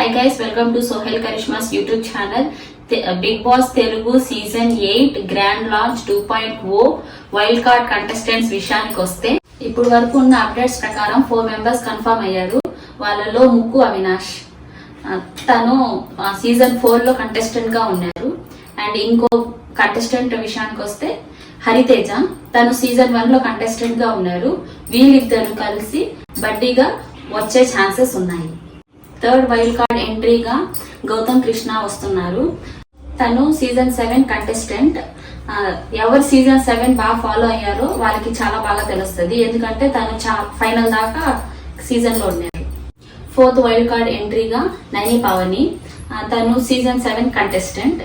Hi guys, welcome to Sohail Karishma's YouTube channel. Big Boss Telugu Season 8 Grand Launch 2.0 Wild Card Contestants విషయానికి వస్తే ఇప్పుడు వరకు ఉన్న updates ప్రకారం 4 మెంబర్స్ కన్ఫర్మ్ అయ్యారు. వాళ్ళలో ముక్కు అవినాష్ తను సీజన్ 4 లో కంటెస్టెంట్ గా ఉన్నారు. అండ్ ఇంకో కంటెస్టెంట్ విషయానికి వస్తే హరితేజ తను సీజన్ 1 లో కంటెస్టెంట్ గా ఉన్నారు. వీళ్ళిద్దరు కలిసి బడ్డీగా వచ్చే ఛాన్సెస్ ఉన్నాయి. థర్డ్ వైల్డ్ కార్డ్ ఎంట్రీగా గౌతమ్ కృష్ణ వస్తున్నారు. తను సీజన్ 7 కంటెస్టెంట్. ఎవరు సీజన్ 7 బాగా ఫాలో అయ్యారో వాళ్ళకి చాలా బాగా తెలుస్తుంది, ఎందుకంటే తను ఫైనల్ దాకా సీజన్ లో ఉన్నారు. ఫోర్త్ వైల్డ్ కార్డ్ ఎంట్రీగా నైని పావని. తను సీజన్ 7 కంటెస్టెంట్.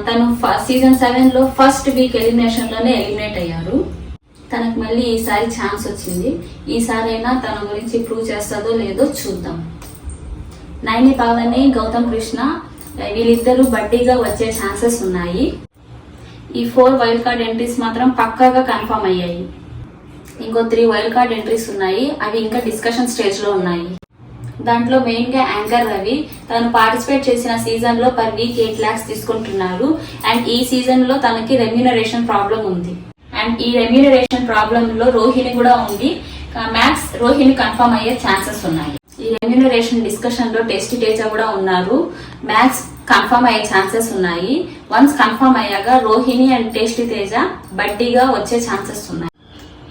తను సీజన్ 7 లో ఫస్ట్ వీక్ ఎలిమినేషన్ లోనే ఎలిమినేట్ అయ్యారు. తనకు మళ్ళీ ఈసారి ఛాన్స్ వచ్చింది. ఈసారి అయినా తన గురించి ప్రూవ్ చేస్తుందో లేదో చూద్దాం. నైని పావని, గౌతమ్ కృష్ణ వీళ్ళిద్దరూ బడ్డీగా వచ్చే ఛాన్సెస్ ఉన్నాయి. ఈ 4 వైల్డ్ కార్డ్ ఎంట్రీస్ మాత్రం పక్కాగా కన్ఫర్మ్ అయ్యాయి. ఇంకో 3 వైల్డ్ కార్డ్ ఎంట్రీస్ ఉన్నాయి, అవి ఇంకా డిస్కషన్ స్టేజ్ లో ఉన్నాయి. దాంట్లో మెయిన్ గా యాంకర్ రవి. తను పార్టిసిపేట్ చేసిన సీజన్ లో పర్ వీక్ 8 lakhs తీసుకుంటున్నారు. అండ్ ఈ సీజన్ లో తనకి రెమ్యూనరేషన్ ప్రాబ్లం ఉంది. అండ్ ఈ రెమ్యూనరేషన్ ప్రాబ్లం లో రోహిణి కూడా ఉంది. మ్యాక్స్ రోహిణి కన్ఫర్మ్ అయ్యే ఛాన్సెస్ ఉన్నాయి. ఈ రెమ్యూనరేషన్ డిస్కషన్ లో టెస్ట్ తేజ కూడా ఉన్నారు. మ్యాక్స్ కన్ఫర్మ్ అయ్యే ఛాన్సెస్ ఉన్నాయి. వన్స్ కన్ఫర్మ్ అయ్యాక రోహిణి అండ్ టేస్ట్ తేజ బడ్డీగా వచ్చే ఛాన్సెస్ ఉన్నాయి.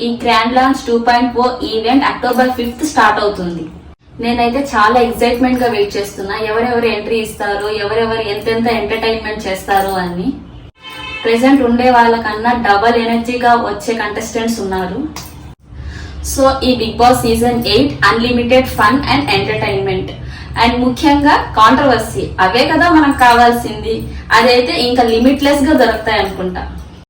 ఈ grand launch 2.0 event October 5th start అవుతుంది. నేనైతే చాలా ఎక్సైట్మెంట్ గా వెయిట్ చేస్తున్నా. ఎవరెవరు ఎంట్రీ ఇస్తారు, ఎవరెవరు ఎంతెంత ఎంటర్టైన్మెంట్ చేస్తారు అని. ప్రెసెంట్ ఉండే వాళ్ళకన్నా డబల్ ఎనర్జీగా వచ్చే కంటెస్టెంట్స్ ఉన్నారు. సో ఈ Bigg Boss season 8 unlimited fun and entertainment and ముఖ్యంగా కాంట్రవర్సీ, అవే కదా మనకు కావాల్సింది. అదైతే ఇంకా లిమిట్లెస్ గా దొరుకుతాయి అనుకుంటా.